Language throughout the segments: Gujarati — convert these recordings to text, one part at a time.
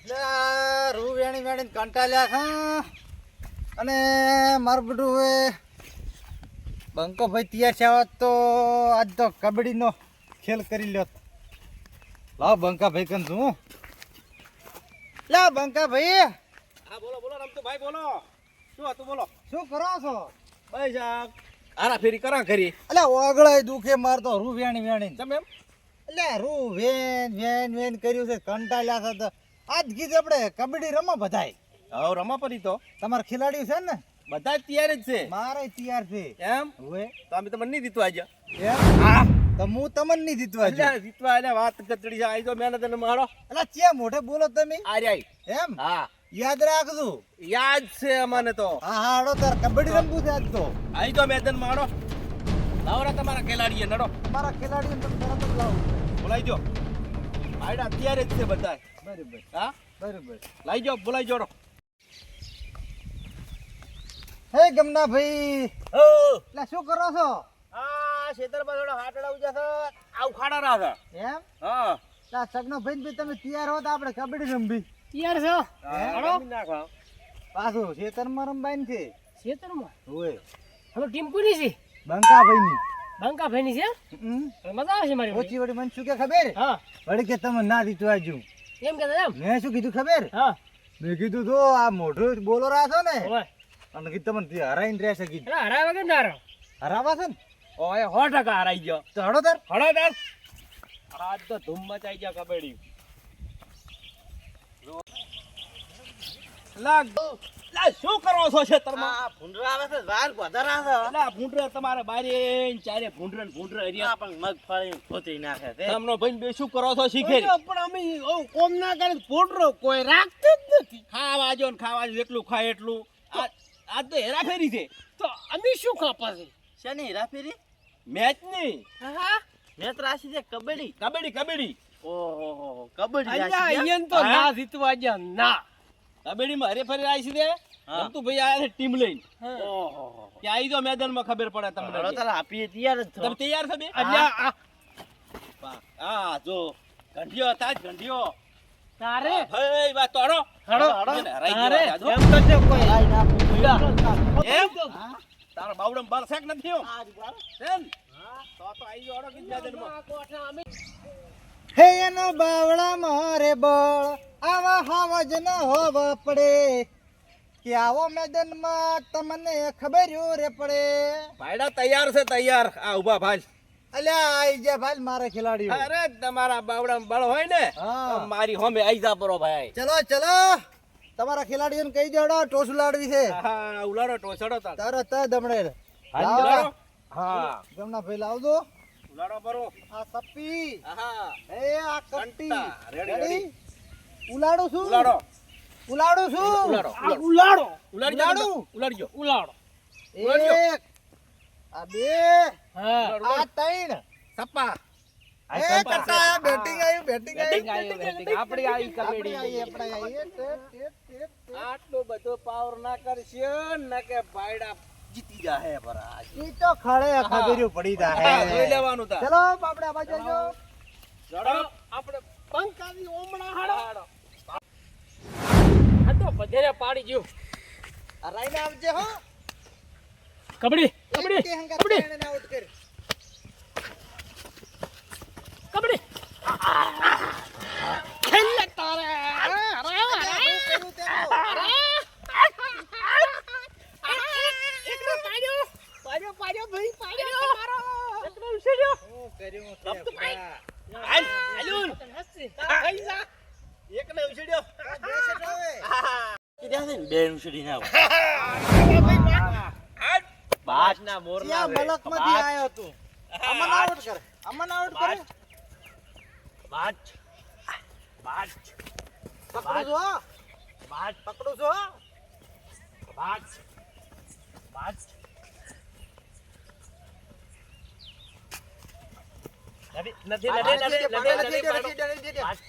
રૂ વેણી વેણી કંટાળ્યા હા અને મારું બધું હવે બંકો ભાઈ તૈયાર છે હોત તો આજ તો કબડ્ડીનો ખેલ કરી લ્યો. લાવ બંકા ભાઈ કન છું. લા બંકા ભાઈ. હા બોલો બોલો રમતો ભાઈ બોલો. શું હતું બોલો? શું કરો છો? ભાઈ આરા ફેરી કરા કરી. એટલે ઓગળાય દુખે મારતો રૂ વેણી વેણી. કેમ એમ? એટલે રૂ વેન વેન વેન કર્યું છે કંટાળ્યા છે તો આજ કીધું આપણે કબડ્ડી રમો બધાય. હવે રમા પડી તો તમારા ખેલાડીઓ છે ને? બધા તૈયાર જ છે. મારે તૈયાર છે. એમ? હવે તો અમે તમને નહીં દીધું આજે. એમ? હા તો હું તમને નહીં જીતવા જો. એટલે જીતવા એટલે વાત કચડી છે. આઈ તો મહેનત અને મારો. એટલે ચિયા મોઢે બોલો તમે? આરી આઈ. એમ? હા યાદ રાખજો. યાદ છે અમને તો. હા હા હાડો તાર કબડ્ડી રમવું છે આજ તો. આઈ તો મેદાન મારો. લાવરા તમારા ખેલાડીએ નડો. તમારા ખેલાડીઓને તમે તરત જ લાવો. બોલાઈ જો. આયડા તૈયાર જ છે બધા. બરાબર હા બરાબર. લાઈ જો બોલાઈ જોડો. હે ગમના ભાઈ. ઓ એટલે શું કરો છો? આ ખેતરમાં થોડો હાટડા ઉજા છે. આવ ખાડા રાહ છે. એમ? હા તા સગનો ભાઈ ભાઈ તમે તૈયાર હો તો આપણે કબડ્ડી રમવી. તૈયાર છો? હાડો નાખો. પાછું ખેતરમાં રમવાની છે. ખેતરમાં ઓય હવે ટીમ કોની છે? બંકા ભાઈની. બંકા ભાઈની છે? મજા આવે છે મારી ઓછી વળી મને શું કે ખબર? હા વળી કે તમે ના જીતવા જો. એમ કહેતા એમ? મેં શું કીધું ખબર? હા મેં કીધું તો આ મોઢું બોલો રાખો ને ઓય અને કીધું તમને હરાઈને રહેશે કીધું. અરે હરાય વગર ના રહો. હરાવા છે ને ઓય 100% હરાઈ ગયો. તો હડો તાર. હળો તાર. આજ તો ધૂમ મચાઈ ગયા કબડ્ડી. લાગ લા શું કરો છો ખેતરમાં? આ ભૂંડરા આવે છે ઝાડ વધારે આવે. લા ભૂંડરે તમારે બારે ને ચારે ભૂંડરે ને ભૂંડરે હરિયા. પણ મગફળી ખોતી નાખે છે. તમનો ભાઈ બે શું કરો છો શીખે? પણ અમે કોમ ના કરે ફોટરો કોઈ રાખતું જ નથી. ખાવા જો ને ખાવા જેટલું ખાય એટલું. આ તો હેરાફેરી છે. તો અમે શું કાપા છે? શેની હેરાફેરી? મેચ ની હા મેચ રાશી છે કબડ્ડી. કબડ્ડી કબડ્ડી ઓહો કબડ્ડી અહીંયા રાશી. અહીંયા તો ના જીતવા ગયા ના. કબડ્ડી માં હરેફરી આવી છે. રમતું ભાઈ આયા છે ટીમ લઈને. ઓહો કે આઈ તો મેદાનમાં ખબર પડે તમને. હડો તાર આપીએ તૈયાર જ છો. તમે તૈયાર છો બે? અલ્યા હા જો ગંઢિયો હતા જ ગંઢિયો. તારે ભાઈ વાત તોડો. હડો એને હરાઈ તારે ગયો આજે. એમ તો છે કોઈ લાઈ નાખું. એમ? તારો બાવડમ બાર શેક નથી થયો. એમ? તો આઈ ગયો હડો કીધા મેદાનમાં. હે એનો બાવળા મારે બળ આવા હાવજ ન હોવ પડે કે આવો મેદાનમાં તમને ખબર રે પડે. ભાઈડા તૈયાર છે તૈયાર. આ ઉભા ભાઈ. અલ્યા આઈ જા ભાઈ મારે ખેલાડીઓ. અરે તમારા બાવડા બળ હોય ને હા. તો મારી હોમે આઈ જા પરો ભાઈ. ચલો ચલો તમારા ખેલાડીઓને કહી દેડો ટોસ ઉલાડવી છે. હા ઉલાડો ટોસડો તાર. તરત જ દમડે. હાજી ઉલાડો. હા ગમના ભાઈ લાવજો. ઉલાડો પરો. આ સપ્પી હા એ આ કટ્ટી કંટા. Ready, ready ready. ઉલાડું છું ઉલાડો. ઉલાડું છું ઉલાડો. આ ઉલાડો ઉલાડી ઉલાડું. ઉલાડજો. ઉલાડો એક આ બે હા આ ત્રણ સપ્પા. એ કટ્ટા બેટિંગ આવ્યું બેટિંગ બેટિંગ આવ્યું આવ્યું, બેટિંગ. આપણી આવી કબડ્ડી. આપણે આવીએ ટેપ. આટલો બધો પાવર ના કરશે ને કે ભાઈડા જીતી જાહે પરા. ઈ તો ખડે ખબર્યું પડી જા હા, જોઈ હે. લેવાનું તા. ચલો આપણે આવા જજો. જડો. આપણે પંકાની ઓમણા હાડો હાડો. આ તો બધેરે પાડી ગયો. આ રાઈને આવજે હો. કબડ્ડી કબડ્ડી એક કે હંગાત કબડ્ડી ત્રણેને આઉટ કર. કબડ્ડી ખેલ તારે હું કર્યું તેનું. હું કર્યું તે બા. હાલ, હાલુન. એકને ઉછળ્યો. આ બે સેટ હવે. બાજના મોરના ત્યાં મલકમાંથી આયો તું. અમન આઉટ કર. અમન આઉટ કર. બાજ. બાજ. પકડું છો હો. બાજ. પકડું છો હો. બાજ. બાજ. નથી આ નથી નથી, નથી નથી, નથી નથી, નથી, નથી. બાજ.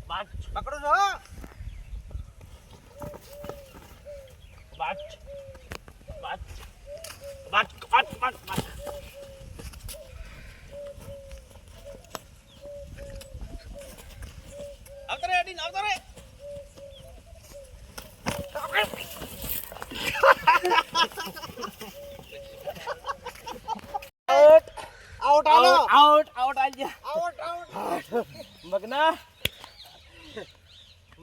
બાજ. પકડું છો હો. બાજ. બાજ. બાજ. બાજ. બાજ. બાજ. આવતો રે અડીને આવતો રે.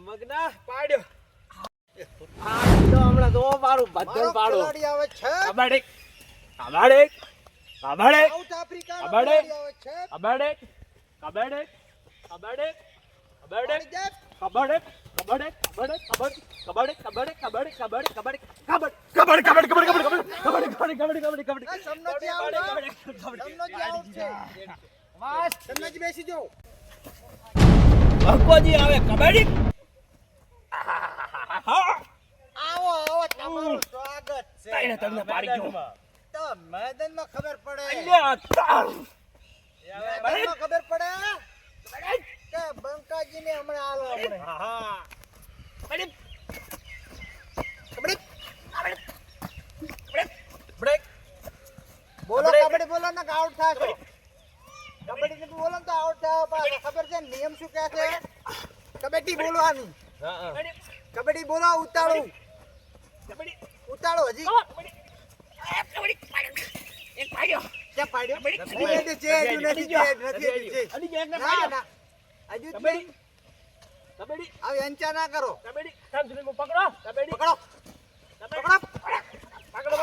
મગના પાડ્યો આ તો હમણાં તો મારું બધું મારો પાડો ખેલાડી આવે છે કબડ્ડી સાઉથ આફ્રિકાનો કબડ્ડી. ખેલાડી આવે છે કબડ્ડી પાડી દે. આ સમનજી આઉટ સમનજી આઉટ છે સમનજી બેસી જાઓ ભગવાજી આવે કબડ્ડી આવો આવો તમારું સ્વાગત છે તાઈને તમને પાડી ગયો તો મેદાનમાં ખબર પડે અલ્યા તાર મેદાનમાં ખબર પડે કે બંકાજીને હમણાં આલો હમણાં હા કબડ્ડી બ્રેક બોલો કબડ્ડી બોલો ને કે આઉટ થાશો કબડ્ડી ને બોલો ને તો આઉટ થાવ પાછો ખબર છે ને નિયમ શું કહે છે કબડ્ડી બોલવાની કબડ્ડી બોલો ઉતાળું કબડ્ડી ઉતાળો હજી એક પાડ્યો ક્યાં પાડ્યો કબડ્ડી. નથી ના ના હજુ જ નહીં. કબડ્ડી આવી અંચા ના કરો કબડ્ડી સામ સુધી પકડો કબડ્ડી પકડો પકડો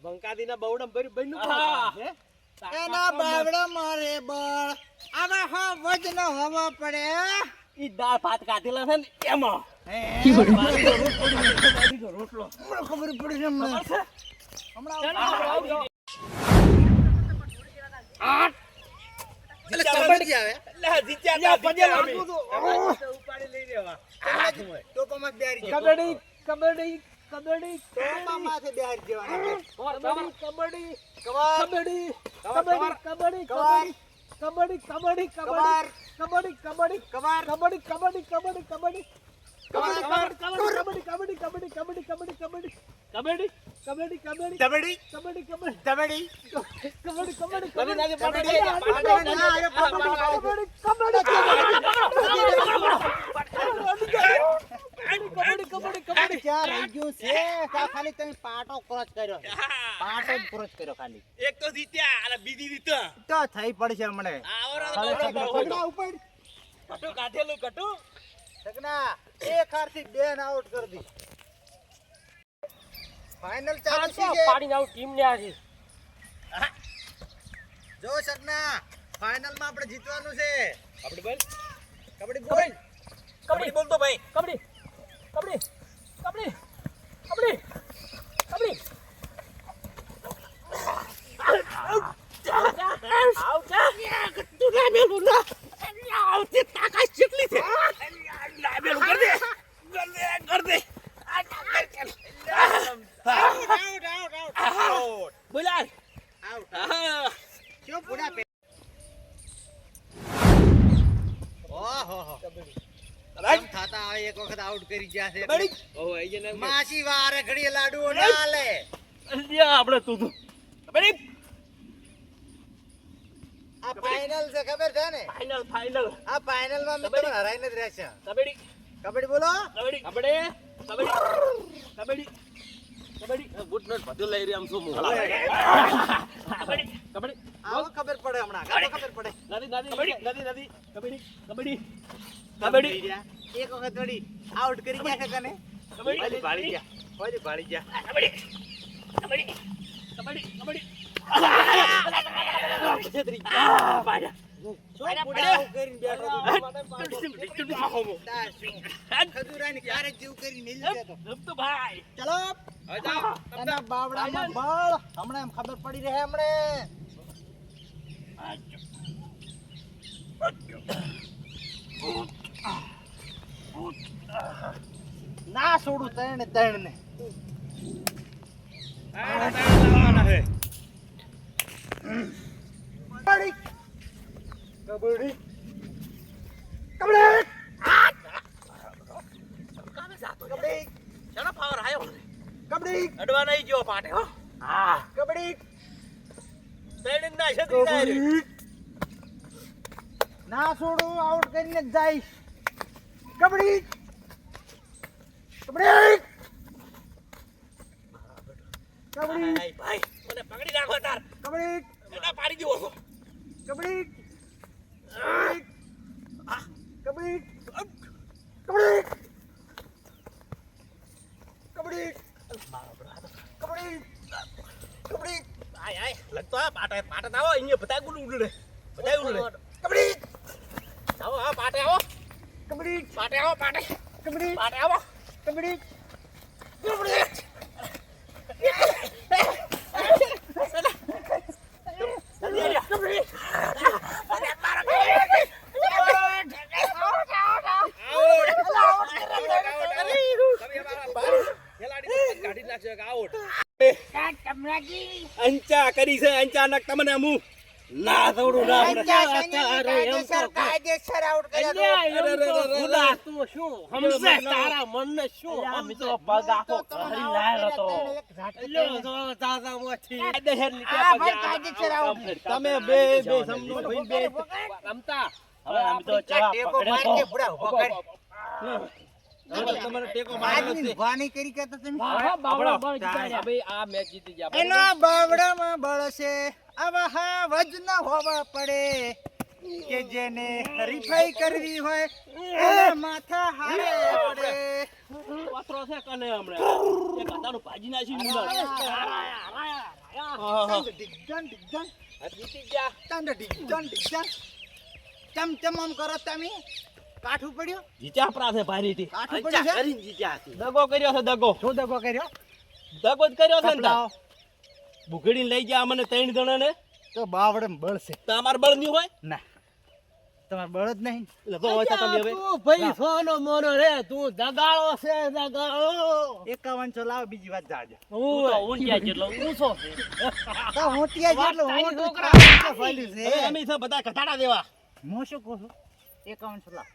બંકાદીના બવડમ ભરી બન્યું એના બાવડા મારે બળ આમાં હા વજન હવા પડે ઈ દાળ ભાત કાઢેલા છે ને એમાં રોટલો ખબર પડી છે હમણાં કબડ્ડી આવે ટોપામાં બેહારી જાય. કબડ્ડી ટોપામાંથી બેહારી જવાના. કબડ્ડી કવાર કબડ્ડી કબર. કબડ્ડી કવાર કબડ્ડી કબડ્ડી કવાર કબડ્ડી કબડ્ડી કવાર કબડ્ડી કબડ્ડી કબડ્ડી કબડ્ડી કવાર કબડ્ડી કબડ્ડી કબડ્ડી કબડ્ડી કબડ્ડી કબડ્ડી કબડ્ડી કબડ્ડી કબડ્ડી ધબડી કબડ્ડી કબડ્ડી ધબડી કબડ્ડી કબડ્ડી ક્યાં રહી ગયું છે ત્યાં ખાલી તમે પાટો ક્રોસ કર્યો છે. પાટો જ ક્રોસ કર્યો ખાલી એક તો જીત્યા અને બીજી જીત્યા તો થઈ પડશે હમણે સગના ઉપર કટુ કાઢેલું કટુ સગના એક હારથી બેન આઉટ કરી દી ફાઇનલ ચાલુ છે પાડી નાવ ટીમ ને આજી જો સગના ફાઇનલ માં આપણે જીતવાનું છે કબડ્ડી બોલ કબડ્ડી બોલ કબડ્ડી બોલ તો ભાઈ કબડ્ડી કબડ્ડી કબડ્ડી કબડ્ડી કબડ્ડી આઉટ તું ના મેલું ના આઉટ તે તાકાત કેટલી છે ના મેલું કર દે આઉટ બોલાલ આઉટ હા ક્યો પૂરા પે ઓહો કેમ થાતા આવે એક વખત આઉટ કરી ગયા છે કબડ્ડી ઓહો આઈ જને માસી વારે ઘડીએ લાડુઓ ના લે અલ્યા આપણે તું કબડ્ડી આ ફાઇનલ છે ખબર છે ને ફાઇનલ આ ફાઇનલ માં મેં તમને હરાઈને જ રહેશે કબડ્ડી કબડ્ડી બોલો કબડ્ડી ગુડ નાઈટ બધું લઈ રહ્યા આમ શું કબડ્ડી આવો ખબર પડે હમણાં કાતો ખબર પડે કબડ્ડી એક વખત થોડી આઉટ કરી ગયા છે કને કબડ્ડી ભાળી ગયા શું પૂડા આવું કરીને બેઠો ખજૂરાની ક્યારેક જેવું કરીને મિલ જતો ચલો એના બાવડામાં બળ હમણાં એમ ખબર પડી રહે હમણે ના છોડું તણ ને કબડ્ડી કબડ્ડી કબડ્ડી કબડ્ડી ચલો પાવર આયો કબડ્ડી અડવા નહીં ગયો પાટે હો હા કબડ્ડી તેડે જાય છેતરી જાય રે. ના છોડું આઉટ કરીને જ જાય કબડ્ડી કબડ્ડી કબડ્ડી ભાઈ ભાઈ મને પકડી રાખો તાર કબડ્ડી એના પાડી દેવો છો કબડ્ડી કબડ્ડી કબડ્ડી કબડ્ડી કબડ્ડી કબડ્ડી આય આય લગતો આ પાટે પાટે આવો અહીંયા બધા ગુડ ઉડે બધા ઉડે કબડ્ડી આવો આ પાટે આવો કબડ્ડી પાટે આવો પાટે કબડ્ડી પાટે આવો કબડ્ડી કબડ્ડી અંચા કરી છે અંચાનક તમને હું ના દોડું ના આવડે. કાયદેસર આઉટ કર્યો તો. તારા મનને શું અમે તો પગ આખો કરી લાયેલો તો આ ભાઈ કાયદેસર આઉટ. તમે બે બે સમજો ભાઈ બે રમતા હવે અમે તો ચા ટેકો પકડ્યો મારી તો. દે, ભૂડા, ઊભો કર. તમારે ટેકો મારેલો આજની છે. વાની કરી કે તો તમે એનો એના બાવડામાં બળ છે આવા હા વજ ન હોવા પડે કે જેને હરીફાઈ કરવી હોય એના માથા હારે પડે. વાતરો છે કને હમણાં એક હાથાનું ભાજી નાખી મુંડા. ડિગજન ડિગજન આ જીતી ગયા. તાંડ ડિગજન ડિગજન ચમ ચમ આમ કરો તમે. કાઠું પડ્યું જીત્યા પ્રાથે ભારીથી. કાઠું પડ્યું છે. દગો કર્યો છે દગો. શું દગો કર્યો દગો જ કર્યો છે ને તાર. કપડાઓ. બુઘડીને લઈ ગયા મને 3 જણાને. તો બાવડમ બળ છે તમાર બળ નહીં હોય ના તમારે બળ જ નહીં એટલે તો હોય તો તમે હવે તું ભાઈ સોનો મોનો રે તું દગાળો છે દગાળો 51 લાવો બીજી વાત જાજો. તું તો ઊંઘ્યા જેટલો ઊંચો છે. તો હોટિયા જેટલો તારી હોટ છોકરા. ફાલ્યું છે. હવે અમે છે બધા કથાડા દેવા હું શું કહું છું 51 લાવ.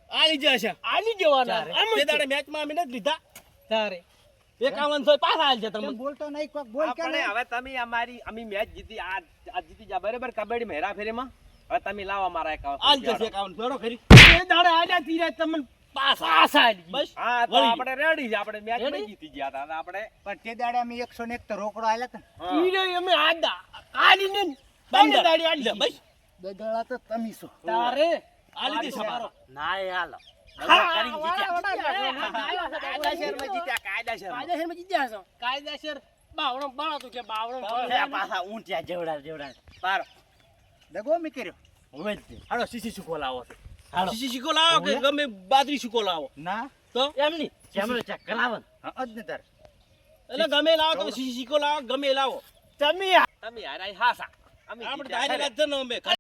આલી જશે. આલી જવાના તે દાડે મેચમાં અમે નથી લીધા. તારે 51 પાછા આલ છે કેમ તમે. બોલતો નહીં કોક બોલ કે આપણે હવે તમે અમારી અમે મેચ જીતી આ જીતી જા બરાબર કબડ્ડી માં હેરાફેરીમાં હવે તમે લાવો મારા એકાઉન્ટ આલ જશે 51 ફેરો ખરી. એ દાડે આલ્યા તીરે તમને પાછા આલી બસ હા તો વળી આપણે રેડી છે આપણે મેચ Ready? માં જીતી ગયા હતા આપણે પણ તે દાડે અમે 101 તો રોકડો આલ્યા હતા ને. તીરે અમે આદા કાલીને બંદર. દાડી આલી લે, બસ દગાળા તો તમે છો. તારે આલી દે સપારો. ના એ હાલો કાયદેસરમાં જીત્યા છો કાયદેસર બાવણો બાળો કે બાવણો પાછા ઊંટિયા જેવડા પાર દગો મેં કર્યો હવે જ દે. હાલો સીસી સુકો લાવો છે સીસી શીકો લાવો કે ગમે બાદરી શીકો લાવો ના તો એમ નહીં કેમેરો ચેક કરાવો હા જ ને તાર એટલે ગમે લાવો તમે સીસી શીકો લાવો ગમે લાવો તમે તમે હારા હાસા અમે આપણે જીત્યા ધારેલા જ છે ને અમે